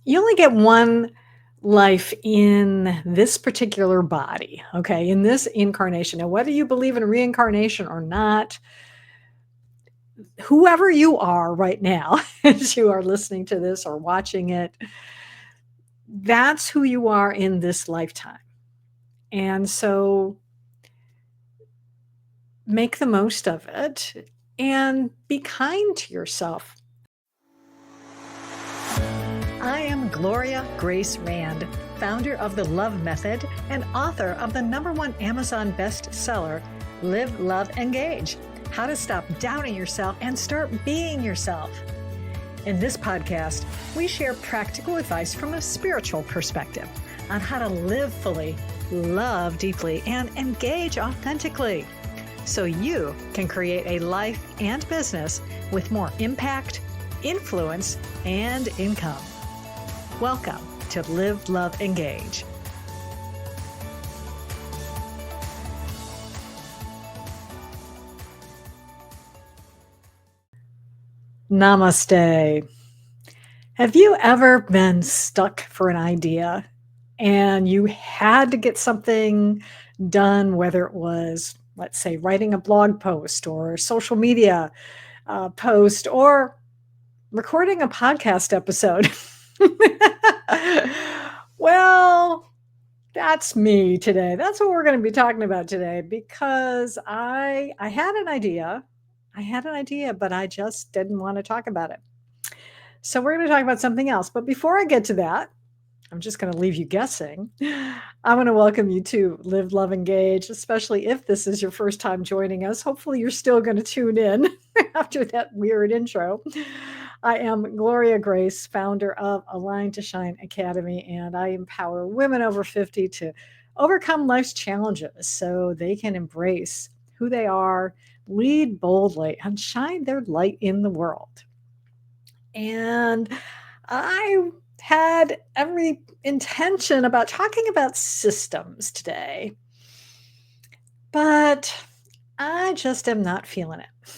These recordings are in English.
you only get one life in this particular body, okay, in this incarnation. Now, whether you believe in reincarnation or not, whoever you are right now, as you are listening to this or watching it, that's who you are in this lifetime. And so make the most of it and be kind to yourself. I am Gloria Grace Rand, founder of the L.O.V.E Method and author of the #1 Amazon bestseller, Live, Love, Engage: How to Stop Doubting Yourself and Start Being Yourself. In this podcast, we share practical advice from a spiritual perspective on how to live fully, love deeply, and engage authentically, so you can create a life and business with more impact, influence, and income. Welcome to Live, Love, Engage. Namaste. Have you ever been stuck for an idea and you had to get something done, whether it was, let's say, writing a blog post or social media post or recording a podcast episode? Well, that's me today. That's what we're going to be talking about today, because I had an idea. But I just didn't want to talk about it. So we're going to talk about something else. But before I get to that, I'm just going to leave you guessing. I want to welcome you to Live, Love, Engage, especially if this is your first time joining us. Hopefully you're still going to tune in after that weird intro. I am Gloria Grace, founder of Align to Shine Academy, and I empower women over 50 to overcome life's challenges so they can embrace who they are, lead boldly, and shine their light in the world. And I had every intention about talking about systems today, but I just am not feeling it.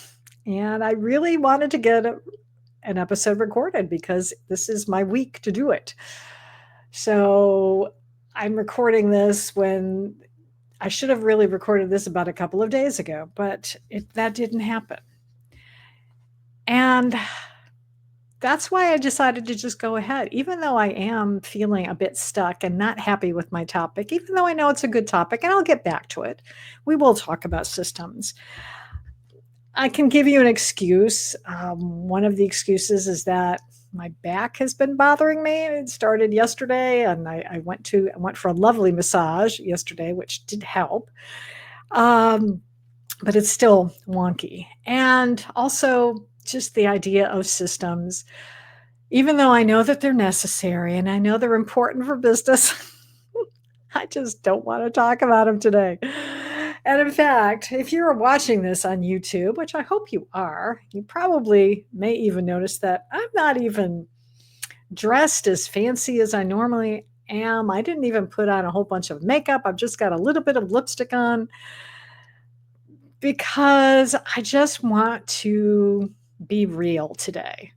And I really wanted to get an episode recorded because this is my week to do it. So I'm recording this when I should have really recorded this about a couple of days ago, but that didn't happen. And that's why I decided to just go ahead, even though I am feeling a bit stuck and not happy with my topic, even though I know it's a good topic, and I'll get back to it. We will talk about systems. I can give you an excuse. One of the excuses is that my back has been bothering me. It started yesterday, and I went for a lovely massage yesterday, which did help. But it's still wonky. And also just the idea of systems, even though I know that they're necessary and I know they're important for business, I just don't want to talk about them today. And in fact, if you're watching this on YouTube, which I hope you are, you probably may even notice that I'm not even dressed as fancy as I normally am. I didn't even put on a whole bunch of makeup. I've just got a little bit of lipstick on because I just want to be real today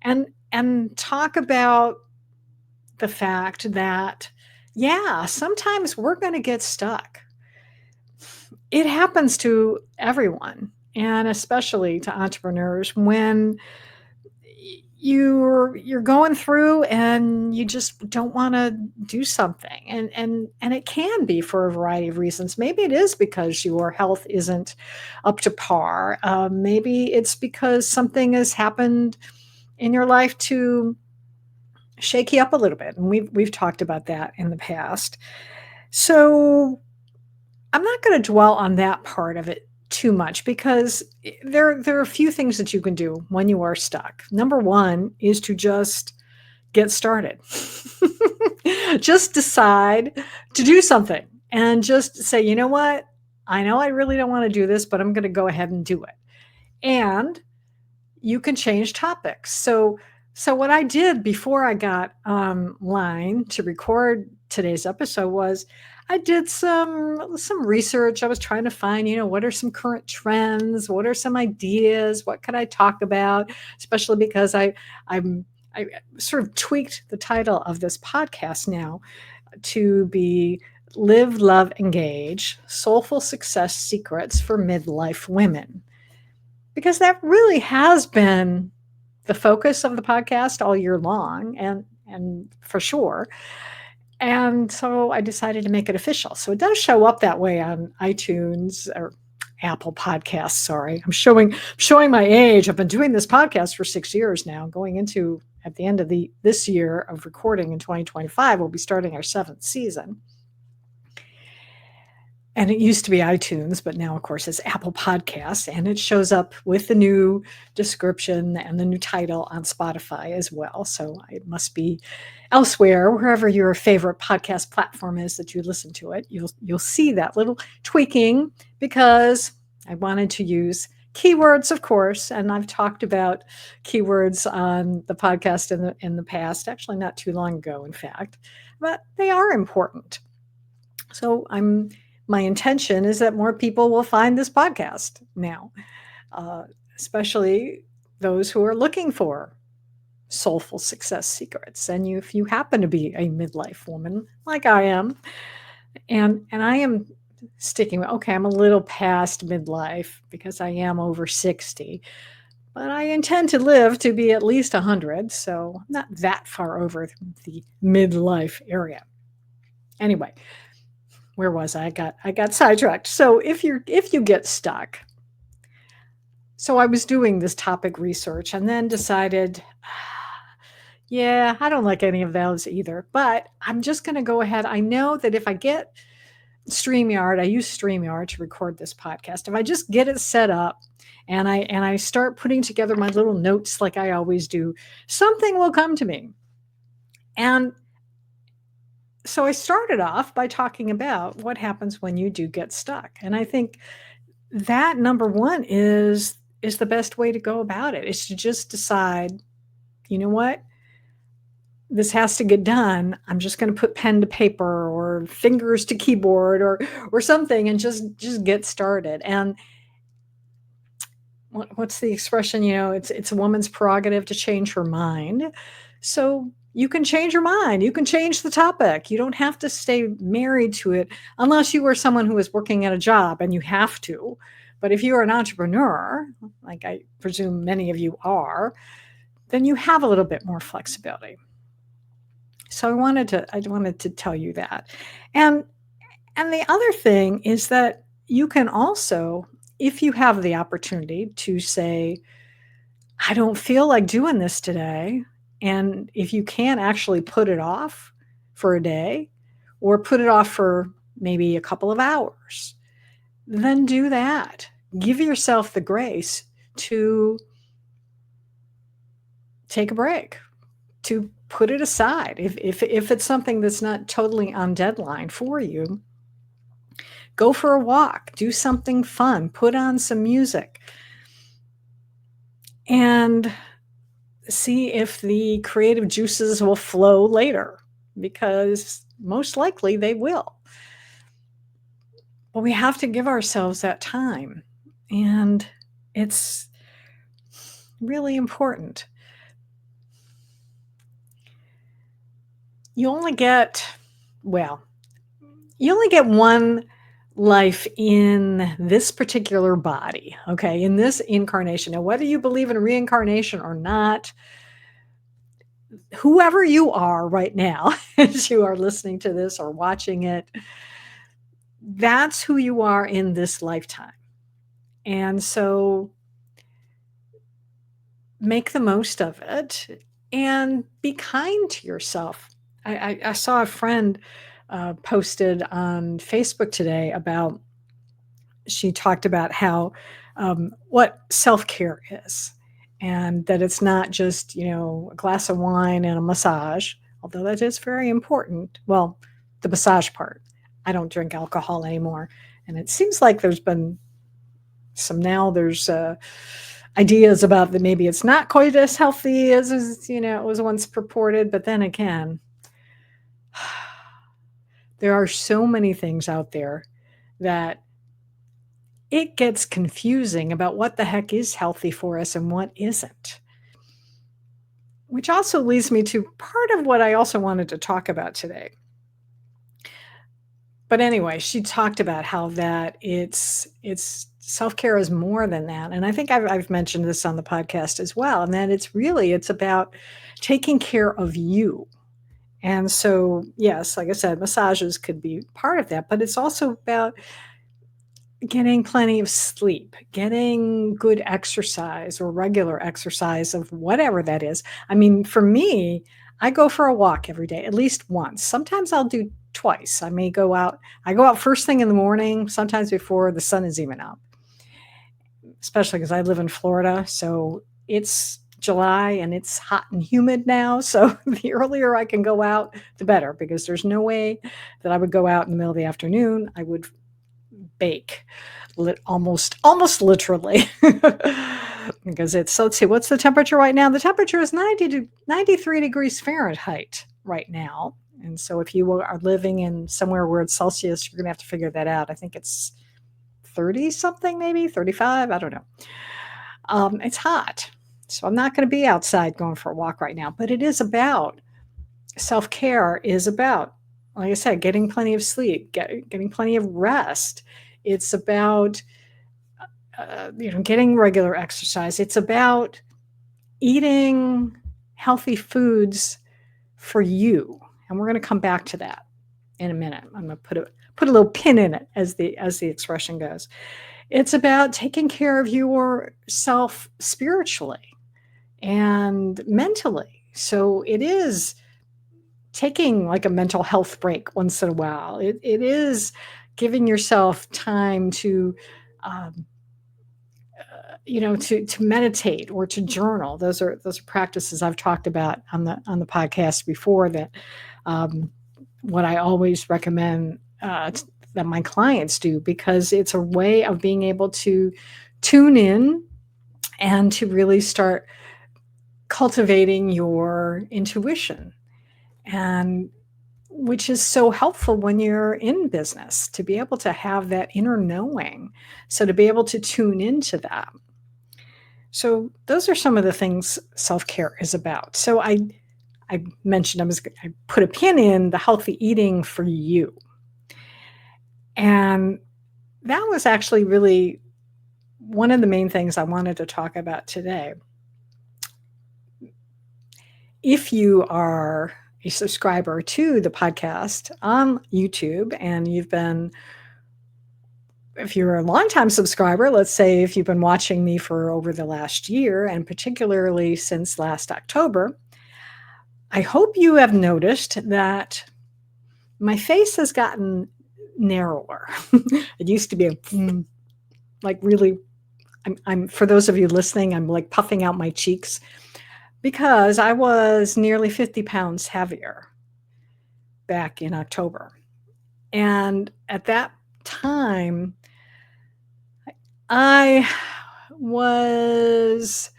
and talk about the fact that, yeah, sometimes we're going to get stuck. It happens to everyone, and especially to entrepreneurs, when you're going through and you just don't want to do something, and it can be for a variety of reasons. Maybe it is because your health isn't up to par. Maybe it's because something has happened in your life to shake you up a little bit, and we've talked about that in the past. So I'm not going to dwell on that part of it too much, because there are a few things that you can do when you are stuck. Number one is to just get started. Just decide to do something and just say, you know what? I know I really don't want to do this, but I'm going to go ahead and do it. And you can change topics. So what I did before I got online to record today's episode was I did some research. I was trying to find, what are some current trends? What are some ideas? What could I talk about? Especially because I'm I sort of tweaked the title of this podcast now to be Live, Love, Engage, Soulful Success Secrets for Midlife Women. Because that really has been the focus of the podcast all year long, and for sure. And so I decided to make it official. So it does show up that way on iTunes or Apple Podcasts. Sorry, I'm showing my age. I've been doing this podcast for 6 years now. Going into at the end of this year of recording in 2025, we'll be starting our 7th season. And it used to be iTunes, but now, of course, it's Apple Podcasts, and it shows up with the new description and the new title on Spotify as well. So it must be elsewhere, wherever your favorite podcast platform is that you listen to it. You'll see that little tweaking, because I wanted to use keywords, of course, and I've talked about keywords on the podcast in the past, actually not too long ago, in fact, but they are important. So my intention is that more people will find this podcast now, especially those who are looking for soulful success secrets. And if you happen to be a midlife woman like I am, and I am sticking with, okay, I'm a little past midlife because I am over 60, but I intend to live to be at least 100, so I'm not that far over the midlife area. Anyway, where was I? I got sidetracked. So if you get stuck, so I was doing this topic research and then decided, yeah, I don't like any of those either, but I'm just going to go ahead. I know that if I get StreamYard, I use StreamYard to record this podcast. If I just get it set up and I start putting together my little notes like I always do, something will come to me. And so I started off by talking about what happens when you do get stuck. And I think that number one is the best way to go about it, is to just decide, you know what, this has to get done. I'm just going to put pen to paper or fingers to keyboard or something and just get started. And what's the expression? It's a woman's prerogative to change her mind. So you can change your mind. You can change the topic. You don't have to stay married to it unless you are someone who is working at a job and you have to. But if you're an entrepreneur, like I presume many of you are, then you have a little bit more flexibility. So I wanted to tell you that. And the other thing is that you can also, if you have the opportunity to say, I don't feel like doing this today, and if you can actually put it off for a day or put it off for maybe a couple of hours, then do that. Give yourself the grace to take a break, to put it aside. If it's something that's not totally on deadline for you, go for a walk, do something fun, put on some music, and see if the creative juices will flow later, because most likely they will. But we have to give ourselves that time, and it's really important. You only get one life in this particular body, okay, in this incarnation. Now, whether you believe in reincarnation or not, whoever you are right now, as you are listening to this or watching it, that's who you are in this lifetime. And so make the most of it and be kind to yourself. I saw a friend posted on Facebook today about, she talked about how what self-care is, and that it's not just, a glass of wine and a massage, although that is very important. Well, the massage part. I don't drink alcohol anymore. And it seems like there's been there's ideas about that maybe it's not quite as healthy as it was once purported. But then again, there are so many things out there that it gets confusing about what the heck is healthy for us and what isn't. which also leads me to part of what I also wanted to talk about today. But anyway, she talked about how that it's self-care is more than that, and I think I've mentioned this on the podcast as well, and that it's about taking care of you. And so, yes, like I said, massages could be part of that, but it's also about getting plenty of sleep, getting good exercise or regular exercise of whatever that is. I mean, for me, I go for a walk every day, at least once. Sometimes I'll do twice. I go out first thing in the morning, sometimes before the sun is even up, especially because I live in Florida. So it's July and it's hot and humid now. So the earlier I can go out, the better, because there's no way that I would go out in the middle of the afternoon. I would bake almost literally. Because so let's see, what's the temperature right now? The temperature is 93 degrees Fahrenheit right now. And so if you are living in somewhere where it's Celsius, you're going to have to figure that out. I think it's 30 something, maybe 35. I don't know. It's hot. So I'm not going to be outside going for a walk right now, but it is about self-care is about, like I said, getting plenty of sleep, getting plenty of rest. It's about, getting regular exercise. It's about eating healthy foods for you. And we're going to come back to that in a minute. I'm going to put a little pin in it, as the expression goes. It's about taking care of yourself spiritually and mentally. So it is taking like a mental health break once in a while. It is giving yourself time to, to meditate or to journal. Those are practices I've talked about on the podcast before. That what I always recommend that my clients do, because it's a way of being able to tune in and to really start cultivating your intuition, and which is so helpful when you're in business, to be able to have that inner knowing. So to be able to tune into that. So those are some of the things self-care is about. So I mentioned I put a pin in the healthy eating for you. And that was actually really one of the main things I wanted to talk about today. If you are a subscriber to the podcast on YouTube, and if you're a longtime subscriber, let's say if you've been watching me for over the last year, and particularly since last October, I hope you have noticed that my face has gotten narrower. It used to be like really, I'm for those of you listening, I'm like puffing out my cheeks, because I was nearly 50 pounds heavier back in October. And at that time, I was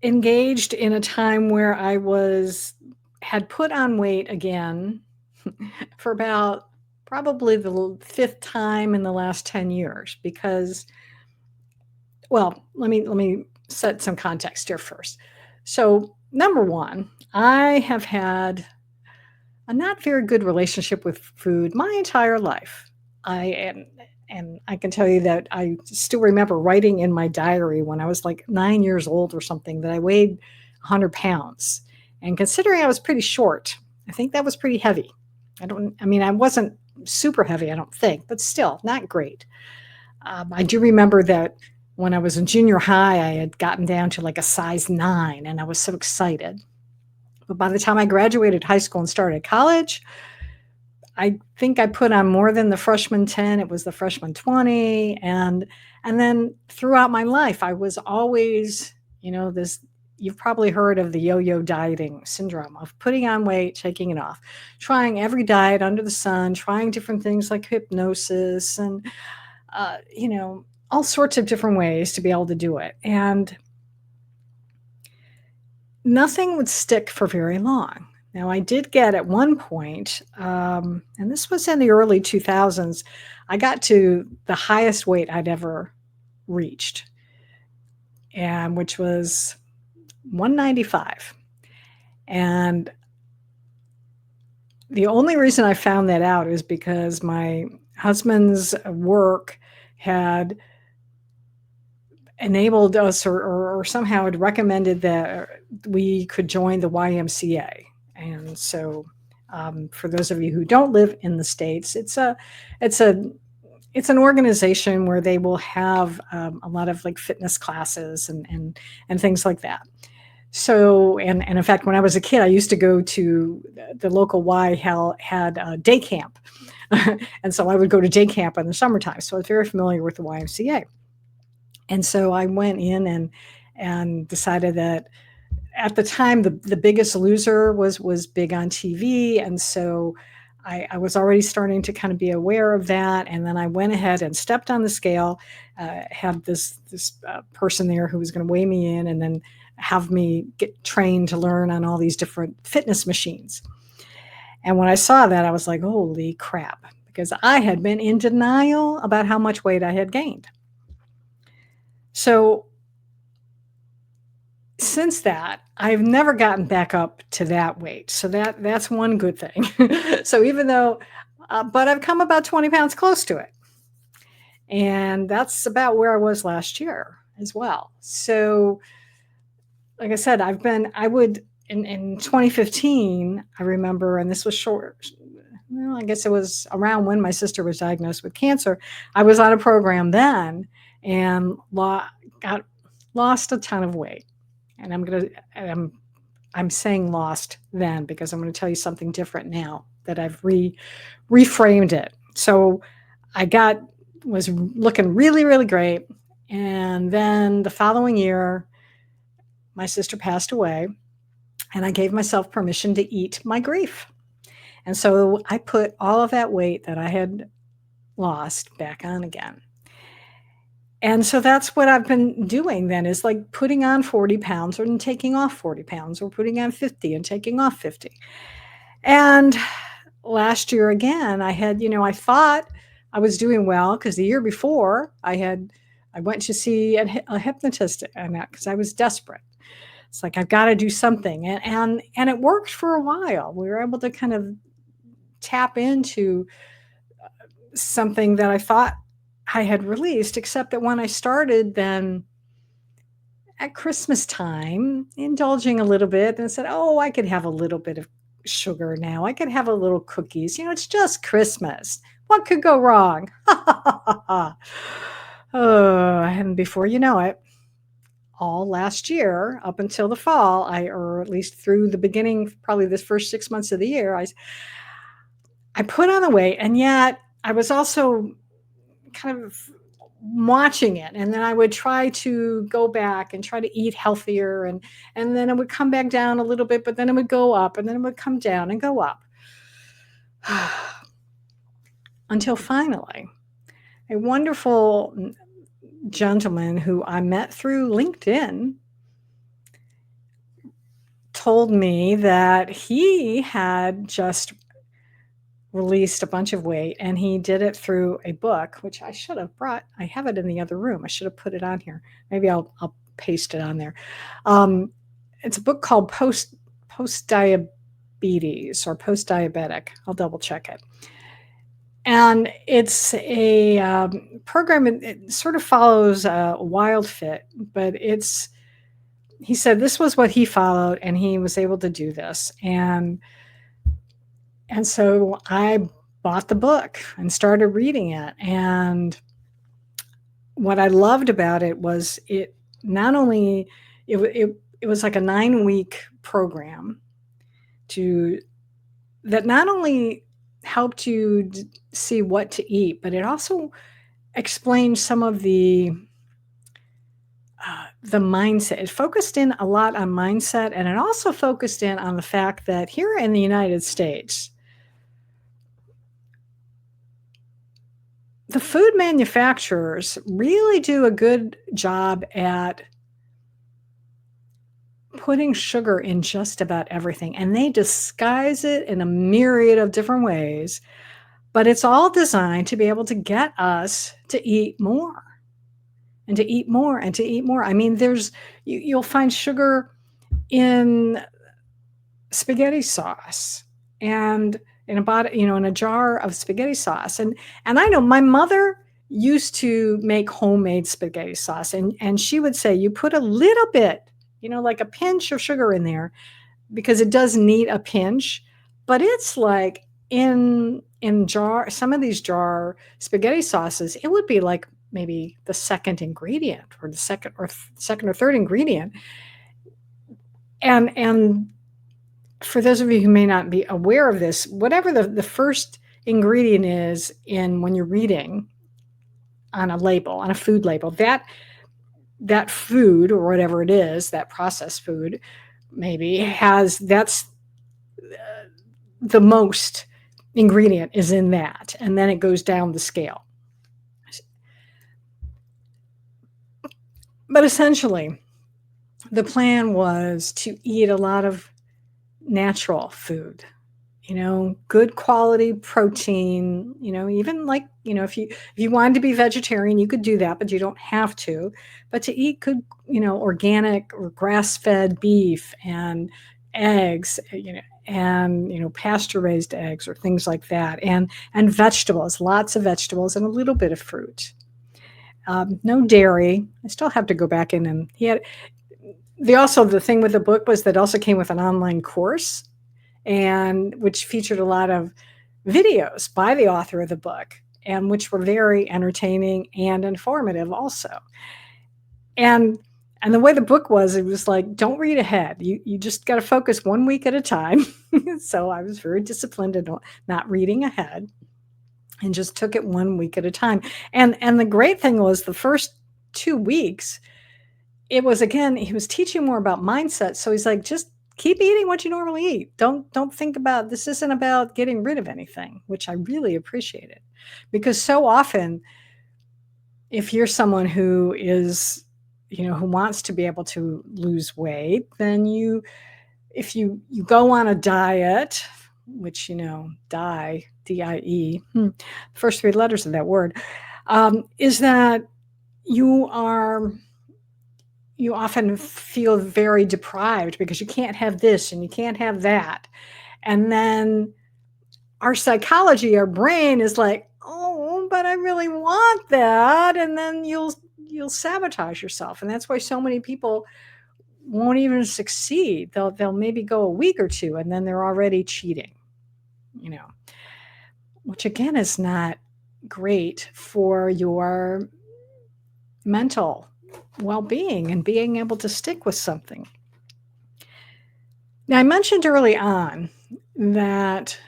engaged in a time where I had put on weight again for about probably the fifth time in the last 10 years, because, well, let me set some context here first. So, number one, I have had a not very good relationship with food my entire life. And I can tell you that I still remember writing in my diary when I was like 9 years old or something that I weighed 100 pounds. And considering I was pretty short, I think that was pretty heavy. I wasn't super heavy, I don't think, but still not great. I do remember that when I was in junior high, I had gotten down to like a size 9, and I was so excited. But by the time I graduated high school and started college, I think I put on more than the freshman 10. It was the freshman 20. And then throughout my life, I was always, you've probably heard of the yo-yo dieting syndrome, of putting on weight, taking it off, trying every diet under the sun, trying different things like hypnosis and, all sorts of different ways to be able to do it. And nothing would stick for very long. Now, I did get at one point, and this was in the early 2000s, I got to the highest weight I'd ever reached. and which was $195. And the only reason I found that out is because my husband's work had enabled us or somehow had recommended that we could join the YMCA. And so for those of you who don't live in the States, it's an organization where they will have a lot of like fitness classes and things like that. So, and in fact, when I was a kid, I used to go to the local Y had day camp. And so I would go to day camp in the summertime. So I was very familiar with the YMCA. And so I went in and decided that at the time, the Biggest Loser was big on TV. And so I was already starting to kind of be aware of that. And then I went ahead and stepped on the scale, had this person there who was going to weigh me in and then have me get trained to learn on all these different fitness machines. And when I saw that, I was like, holy crap, because I had been in denial about how much weight I had gained. So since that, I've never gotten back up to that weight. So that's one good thing. So even though, but I've come about 20 pounds close to it. And that's about where I was last year as well. So like I said, in 2015, I remember, and this was short, well, I guess it was around when my sister was diagnosed with cancer. I was on a program then and lost a ton of weight. And I'm saying lost then because I'm going to tell you something different now that I've reframed it. So I was looking really, really great. And then the following year, my sister passed away and I gave myself permission to eat my grief. And so I put all of that weight that I had lost back on again. And so that's what I've been doing then, is like putting on 40 pounds and taking off 40 pounds, or putting on 50 and taking off 50. And last year again, I thought I was doing well because the year before I went to see a hypnotist because I was desperate. It's like, I've got to do something. And it worked for a while. We were able to kind of tap into something that I thought I had released, except that when I started then at Christmas time, indulging a little bit, and said, oh, I could have a little bit of sugar now. I could have a little cookies. It's just Christmas. What could go wrong? Oh, and before you know it, all last year, up until the fall, or at least through the beginning, probably the first 6 months of the year, I put on the weight, and yet I was also kind of watching it. And then I would try to go back and try to eat healthier. And then it would come back down a little bit, but then it would go up, and then it would come down and go up. Until finally, a wonderful gentleman who I met through LinkedIn told me that he had just released a bunch of weight, and he did it through a book, which I should have brought. I have it in the other room. I should have put it on here. Maybe I'll paste it on there. It's a book called Post Diabetes or Post Diabetic. I'll double check it. And it's a program. It sort of follows Wild Fit, but he said this was what he followed, and he was able to do this. And so I bought the book and started reading it. And what I loved about it was it was like a 9-week program that not only helped you see what to eat, but it also explained some of the mindset. It focused in a lot on mindset, and it also focused in on the fact that here in the United States, the food manufacturers really do a good job at putting sugar in just about everything, and they disguise it in a myriad of different ways, but it's all designed to be able to get us to eat more. and to eat more and to eat more. I mean, you'll find sugar in spaghetti sauce and in a jar of spaghetti sauce. And I know my mother used to make homemade spaghetti sauce, and she would say, you put a little bit, like a pinch of sugar in there, because it does need a pinch, but it's like in some of these jar spaghetti sauces, it would be like maybe the second ingredient, or the second or third ingredient. And for those of you who may not be aware of this, whatever the first ingredient is when you're reading on a label, on a food label, that food, or whatever it is, that processed food, maybe that's the most ingredient is in that, and then it goes down the scale. But essentially, the plan was to eat a lot of natural food, good quality protein, even like, if you wanted to be vegetarian, you could do that, but you don't have to. But to eat good, organic or grass-fed beef and eggs, and pasture-raised eggs or things like that, and vegetables, lots of vegetables, and a little bit of fruit. No dairy. I still have to go back in, and he had the thing with the book was that also came with an online course, and which featured a lot of videos by the author of the book, and which were very entertaining and informative also. And the way the book was, it was like, don't read ahead. You just got to focus 1 week at a time. So I was very disciplined in not reading ahead, and just took it 1 week at a time. And the great thing was, the first 2 weeks, it was, again, he was teaching more about mindset. So he's like, just keep eating what you normally eat. Don't think about, this isn't about getting rid of anything, which I really appreciated. Because so often, if you're someone who is, who wants to be able to lose weight, then if you go on a diet, which, D-I-E, first 3 letters of that word, is that you often feel very deprived, because you can't have this and you can't have that. And then our psychology, our brain is like, oh, but I really want that. And then you'll sabotage yourself. And that's why so many people won't even succeed. They'll maybe go a week or 2, and then they're already cheating, which again is not great for your mental well-being and being able to stick with something. Now, I mentioned early on that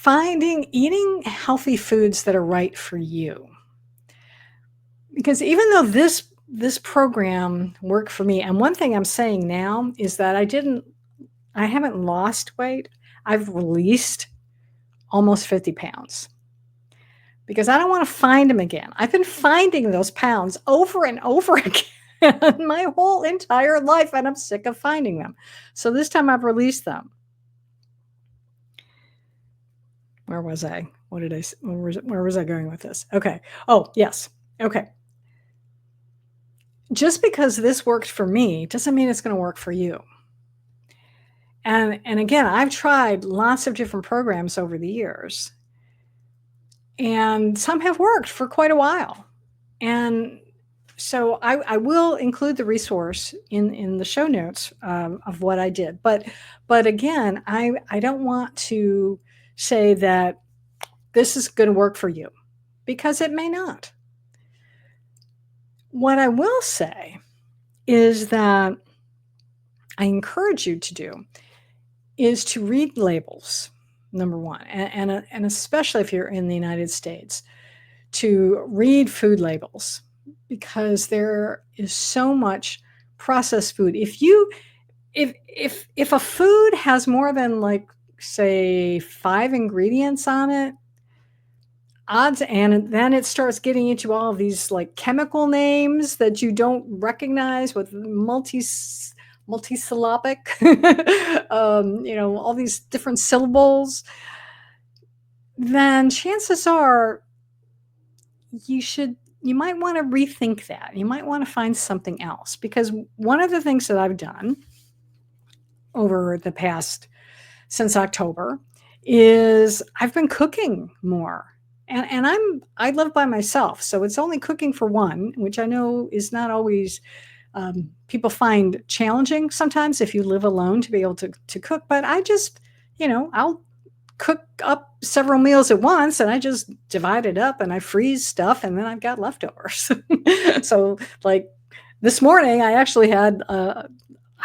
eating healthy foods that are right for you, because even though this program worked for me, and one thing I'm saying now is that I haven't lost weight. I've released almost 50 pounds. Because I don't want to find them again. I've been finding those pounds over and over again my whole entire life, and I'm sick of finding them. So this time I've released them. Where was I? Where was I going with this? Okay. Oh, yes. Okay. Just because this worked for me doesn't mean it's going to work for you. And again, I've tried lots of different programs over the years, and some have worked for quite a while. And so I will include the resource in the show notes of what I did. But again, I don't want to say that this is going to work for you, because it may not. What I will say is that I encourage you to do is to read labels, number one, and especially if you're in the United States, to read food labels, because there is so much processed food. If a food has more than, like, say 5 ingredients on it, and then it starts getting into all of these, like, chemical names that you don't recognize with multisyllabic, all these different syllables, then chances are you might want to rethink that. You might want to find something else, because one of the things that I've done over the past, since October, is I've been cooking more. And I live by myself, so it's only cooking for one, which I know is not always, people find challenging sometimes if you live alone to be able to cook. But I just, I'll cook up several meals at once, and I just divide it up and I freeze stuff, and then I've got leftovers. So, like this morning, I actually had, I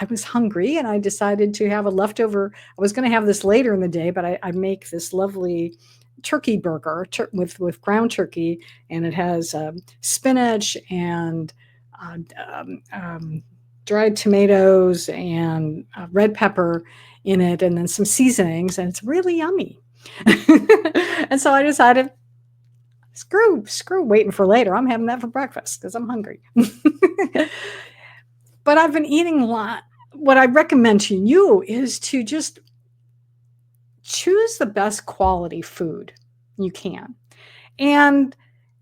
was hungry and I decided to have a leftover. I was going to have this later in the day, but I make this lovely turkey burger with ground turkey, and it has spinach and uh, um, um, dried tomatoes and red pepper in it, and then some seasonings, and it's really yummy. And so I decided, screw waiting for later. I'm having that for breakfast because I'm hungry. But I've been eating a lot. What I recommend to you is to just choose the best quality food you can. And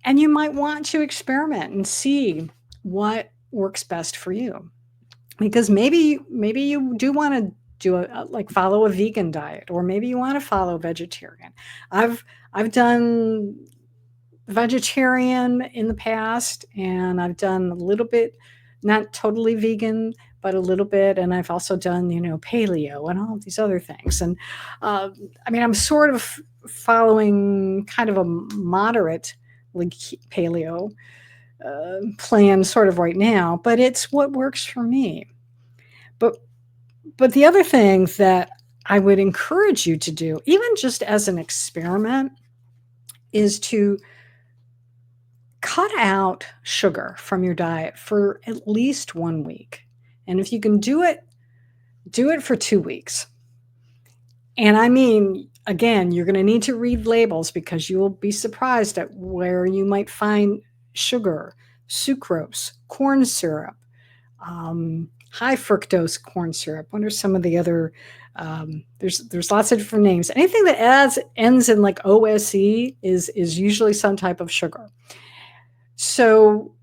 you might want to experiment and see what works best for you. Because maybe you do want to do like follow a vegan diet, or maybe you want to follow vegetarian. I've done vegetarian in the past, and I've done a little bit, not totally vegan, but a little bit. And I've also done, paleo and all of these other things. And I mean, I'm sort of following kind of a moderate, like, paleo plan sort of right now, but it's what works for me. But the other thing that I would encourage you to do, even just as an experiment, is to cut out sugar from your diet for at least 1 week. And if you can do it for 2 weeks. And I mean, again, you're going to need to read labels, because you will be surprised at where you might find sugar, sucrose, corn syrup, high fructose corn syrup. What are some of the other? There's lots of different names. Anything that ends in like OSE is usually some type of sugar. So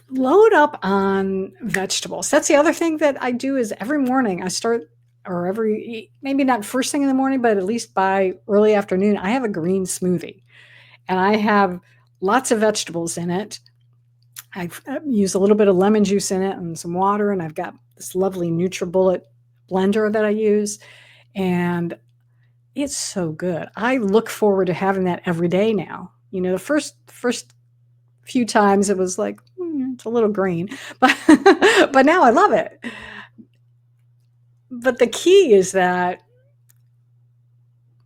load up on vegetables. That's the other thing that I do, is every morning I start, or maybe not first thing in the morning, but at least by early afternoon, I have a green smoothie, and I have lots of vegetables in it. I've used a little bit of lemon juice in it and some water, and I've got this lovely NutriBullet blender that I use, and it's so good. I look forward to having that every day now. The first few times it was like, it's a little green, but now I love it. But the key is that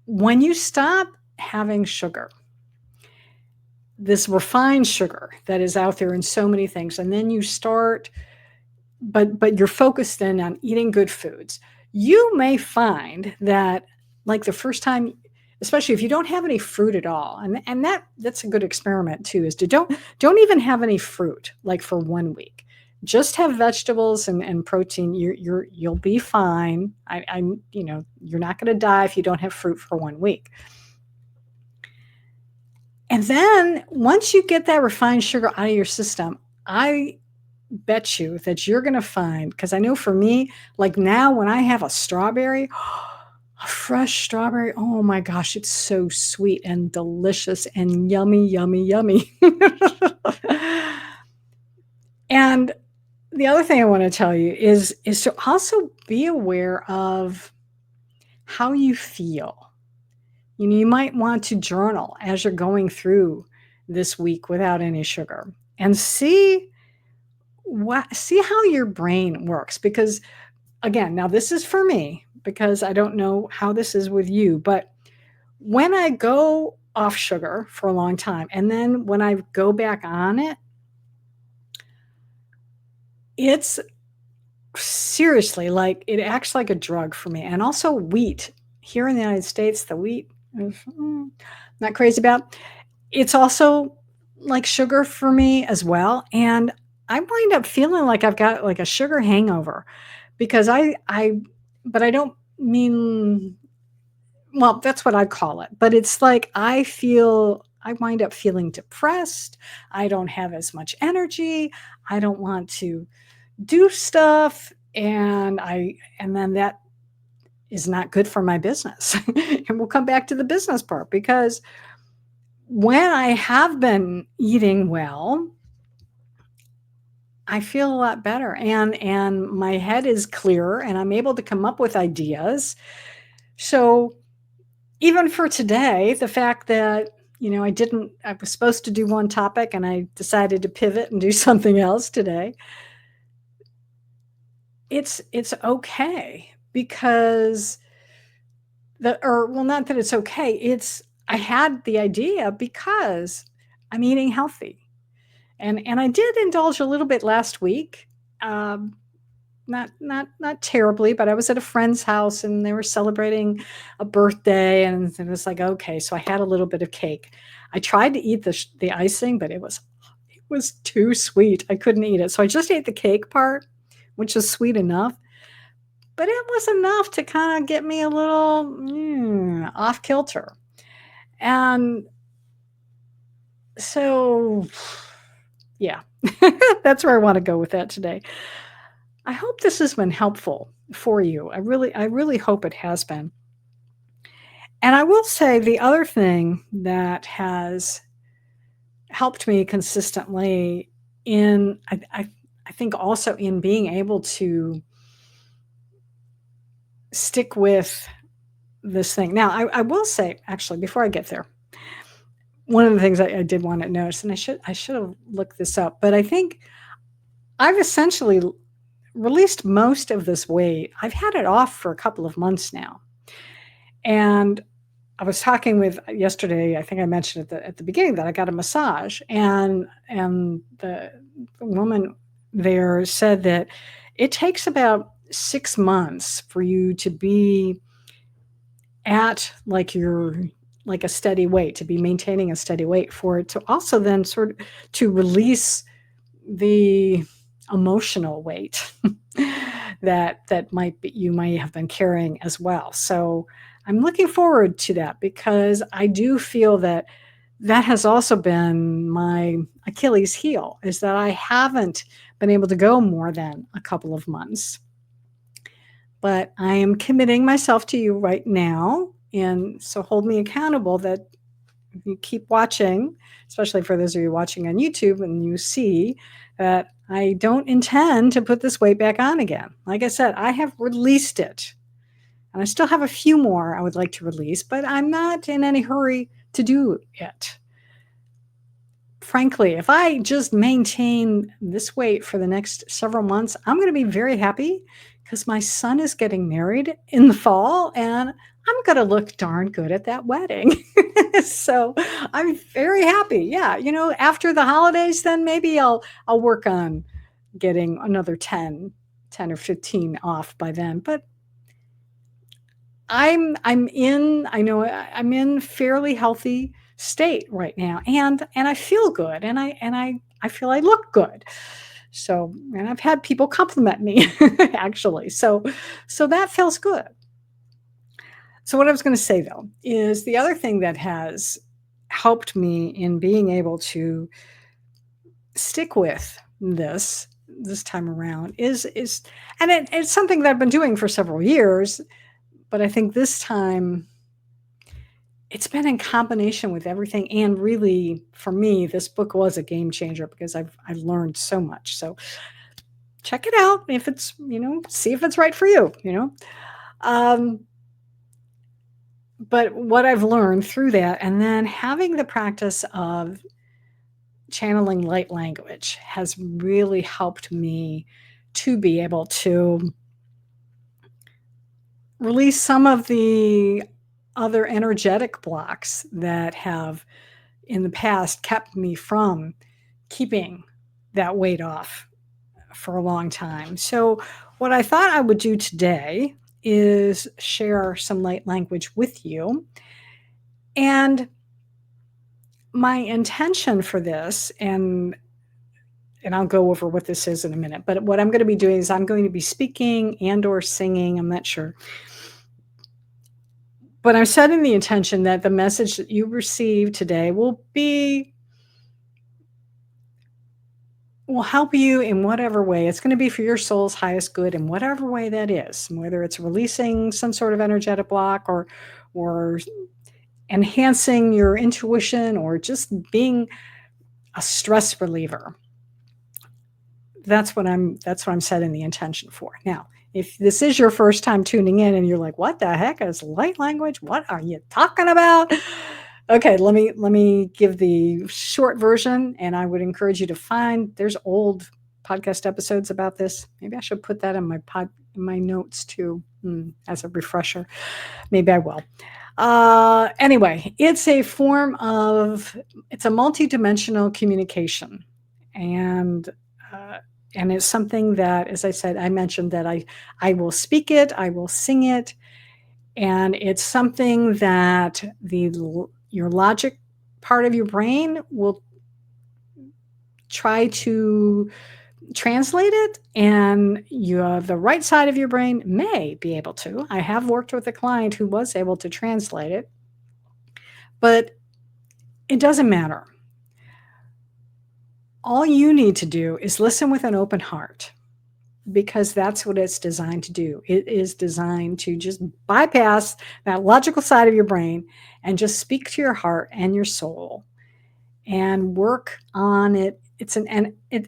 when you stop having sugar, this refined sugar that is out there in so many things, and then you start, but you're focused in on eating good foods, you may find that, like, the first time, especially if you don't have any fruit at all, and that's a good experiment too, is to don't even have any fruit, like, for 1 week. Just have vegetables and protein. You'll be fine. You're not going to die if you don't have fruit for 1 week. And then once you get that refined sugar out of your system, I bet you that you're going to find, because I know for me, like now when I have a strawberry, a fresh strawberry, oh my gosh, it's so sweet and delicious and yummy, yummy, yummy. And the other thing I want to tell you is to also be aware of how you feel. You might want to journal as you're going through this week without any sugar, and see how your brain works. Because again, now this is for me, because I don't know how this is with you, but when I go off sugar for a long time, and then when I go back on it, it's seriously like, it acts like a drug for me. And also wheat. Here in the United States, the wheat, not crazy about. It's also like sugar for me as well. And I wind up feeling like I've got like a sugar hangover, because but I don't mean, well, that's what I call it. But it's like, I feel I wind up feeling depressed. I don't have as much energy. I don't want to do stuff. And then that is not good for my business. And we'll come back to the business part, because when I have been eating well, I feel a lot better, and my head is clearer, and I'm able to come up with ideas. So even for today, the fact that, I was supposed to do one topic and I decided to pivot and do something else today. It's okay, because not that it's okay. I had the idea because I'm eating healthy. And I did indulge a little bit last week. Um, not terribly, but I was at a friend's house and they were celebrating a birthday, and it was like, okay, so I had a little bit of cake. I tried to eat the icing, but it was too sweet. I couldn't eat it. So I just ate the cake part, which is sweet enough, but it was enough to kind of get me a little off kilter. And so, yeah, that's where I want to go with that today. I hope this has been helpful for you. I really hope it has been. And I will say the other thing that has helped me consistently I think also in being able to stick with this thing. Now, I will say, actually, before I get there, one of the things I did want to notice, and I should have looked this up, but I think I've essentially released most of this weight. I've had it off for a couple of months now. And I was talking with yesterday, I think I mentioned at the beginning that I got a massage, and the woman there said that it takes about 6 months for you to be at like a steady weight, to be maintaining a steady weight, for it to also then sort of to release the emotional weight that you might have been carrying as well. So I'm looking forward to that, because I do feel that has also been my Achilles heel, is that I haven't been able to go more than a couple of months. But I am committing myself to you right now, and so hold me accountable that if you keep watching, especially for those of you watching on YouTube, and you see that I don't intend to put this weight back on again. Like I said, I have released it. And I still have a few more I would like to release, but I'm not in any hurry to do it. Frankly, if I just maintain this weight for the next several months, I'm going to be very happy, because my son is getting married in the fall, and I'm going to look darn good at that wedding. So I'm very happy. Yeah. After the holidays, then maybe I'll work on getting another 10 or 15 off by then. But I'm in fairly healthy state right now, and I feel good, and I feel I look good. So, and I've had people compliment me actually. So that feels good. So what I was going to say, though, is the other thing that has helped me in being able to stick with this time around is and it's something that I've been doing for several years, but I think this time it's been in combination with everything. And really, for me, this book was a game changer, because I've learned so much. So check it out if it's, see if it's right for you, but what I've learned through that, and then having the practice of channeling light language, has really helped me to be able to release some of the other energetic blocks that have in the past kept me from keeping that weight off for a long time. So what I thought I would do today is share some light language with you. And my intention for this, and I'll go over what this is in a minute, but what I'm going to be doing is I'm going to be speaking and or singing, I'm not sure. But I'm setting the intention that the message that you receive today will help you in whatever way. It's going to be for your soul's highest good in whatever way that is, whether it's releasing some sort of energetic block or enhancing your intuition or just being a stress reliever. That's what I'm setting the intention for. Now, if this is your first time tuning in and you're like, what the heck is light language? What are you talking about? Okay, let me give the short version, and I would encourage you to there's old podcast episodes about this. Maybe I should put that in my notes too, as a refresher. Maybe I will. Anyway, it's a multidimensional communication, and it's something that, as I said, I mentioned that I will speak it, I will sing it, and it's something that your logic part of your brain will try to translate it, and the right side of your brain may be able to. I have worked with a client who was able to translate it, but it doesn't matter. All you need to do is listen with an open heart, because that's what it's designed to do. It is designed to just bypass that logical side of your brain and just speak to your heart and your soul and work on it. It's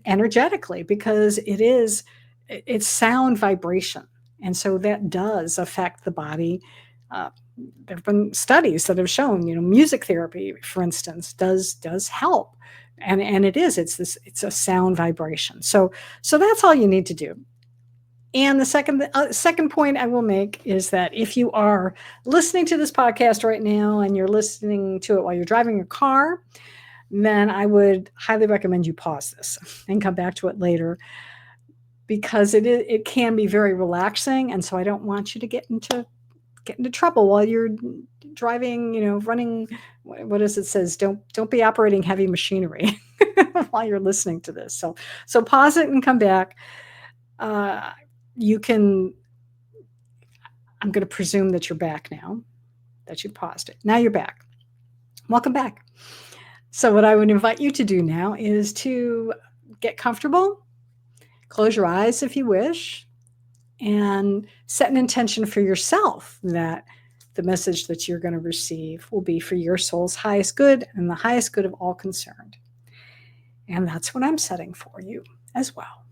energetically, because it's sound vibration. And so that does affect the body. There have been studies that have shown, music therapy, for instance, does help. And it's a sound vibration. So that's all you need to do. And the second point I will make is that if you are listening to this podcast right now and you're listening to it while you're driving your car, then I would highly recommend you pause this and come back to it later, because it can be very relaxing. And so I don't want you to get into trouble while you're driving, running. What does it says? Don't be operating heavy machinery while you're listening to this. So pause it and come back. I'm going to presume that you're back now, that you paused it. Now you're back. Welcome back. So what I would invite you to do now is to get comfortable, close your eyes if you wish, and set an intention for yourself that the message that you're going to receive will be for your soul's highest good and the highest good of all concerned. And that's what I'm setting for you as well.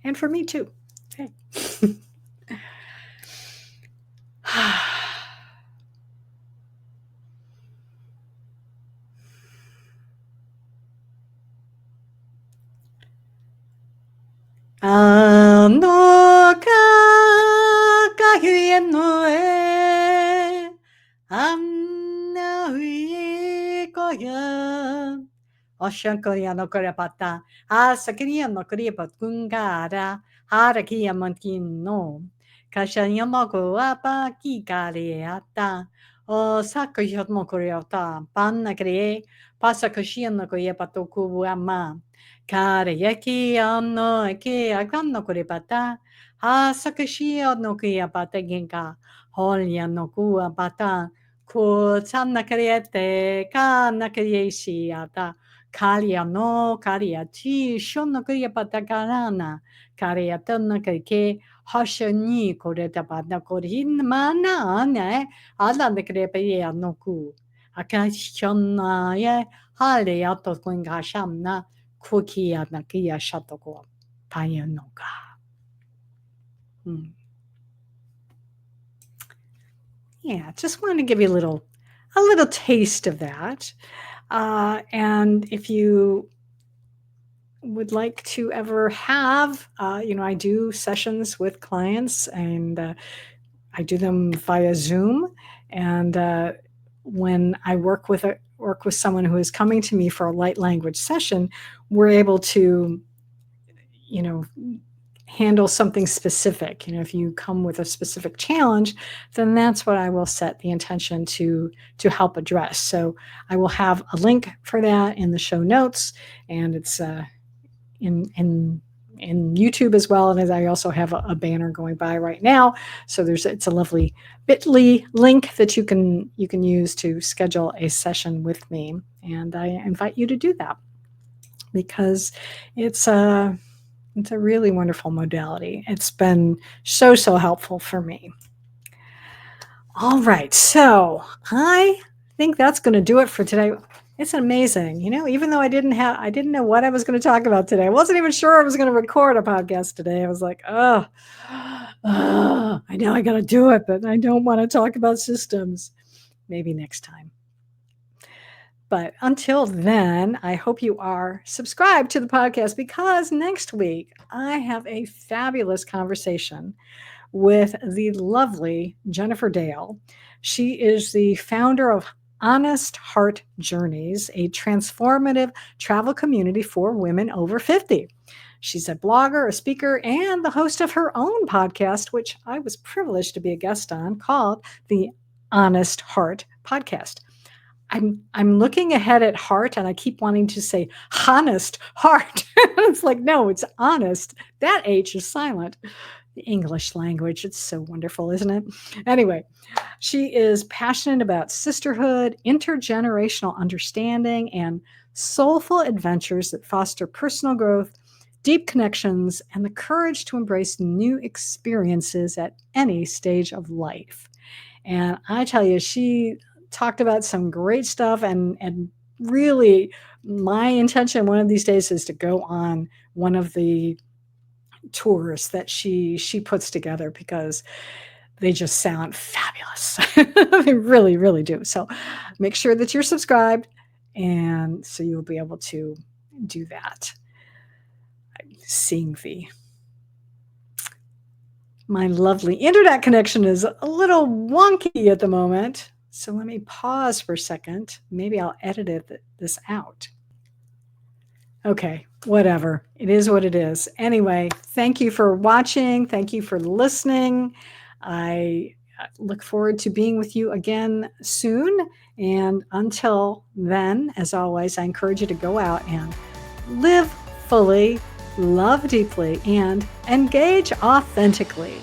And for me too. Okay. Oshankoria no Korapata, Asakaria no Koripa Gungara, Harakia Montino, Kashayamako Apa Kikareata, O Sakayot no Koreata, Panakre, Pasakashia no Koyapatoku Ama, Karayaki no Eke Akan no Korepata, Asakashia no Kuyapata Genka, Holia no Kuapata, Ko Sanakariete, Kanakariesiata. Kalia no karia ti shono karia patakarana karia tona kake hashani koreta pata korin mana ne ala de krepe no ku akashona ye hale yato kunga shamna kukia na kia shatoko payanoka. Yeah, just wanted to give you a little taste of that. And if you would like to ever have, I do sessions with clients, and I do them via Zoom. And when I work with someone who is coming to me for a light language session, we're able to, handle something specific. If you come with a specific challenge, then that's what I will set the intention to help address. So I will have a link for that in the show notes, and it's in in YouTube as well. And I also have a banner going by right now. So it's a lovely bit.ly link that you can use to schedule a session with me. And I invite you to do that because it's a really wonderful modality. It's been so helpful for me. All right, so I think that's going to do it for today. It's amazing, even though I didn't know what I was going to talk about today. I wasn't even sure I was going to record a podcast today. I was like, I know I got to do it, but I don't want to talk about systems. Maybe next time. But until then, I hope you are subscribed to the podcast, because next week I have a fabulous conversation with the lovely Jennifer Dale. She is the founder of Honest Heart Journeys, a transformative travel community for women over 50. She's a blogger, a speaker, and the host of her own podcast, which I was privileged to be a guest on, called the Honest Heart Podcast. I'm looking ahead at heart, and I keep wanting to say honest heart. It's like, no, it's honest. That H is silent. The English language, it's so wonderful, isn't it? Anyway, she is passionate about sisterhood, intergenerational understanding, and soulful adventures that foster personal growth, deep connections, and the courage to embrace new experiences at any stage of life. And I tell you, she talked about some great stuff, and really my intention one of these days is to go on one of the tours that she puts together, because they just sound fabulous. They really, really do. So make sure that you're subscribed, and so you'll be able to do that. I'm seeing my lovely internet connection is a little wonky at the moment. So let me pause for a second. Maybe I'll edit this out. Okay, whatever. It is what it is. Anyway, thank you for watching. Thank you for listening. I look forward to being with you again soon. And until then, as always, I encourage you to go out and live fully, love deeply, and engage authentically.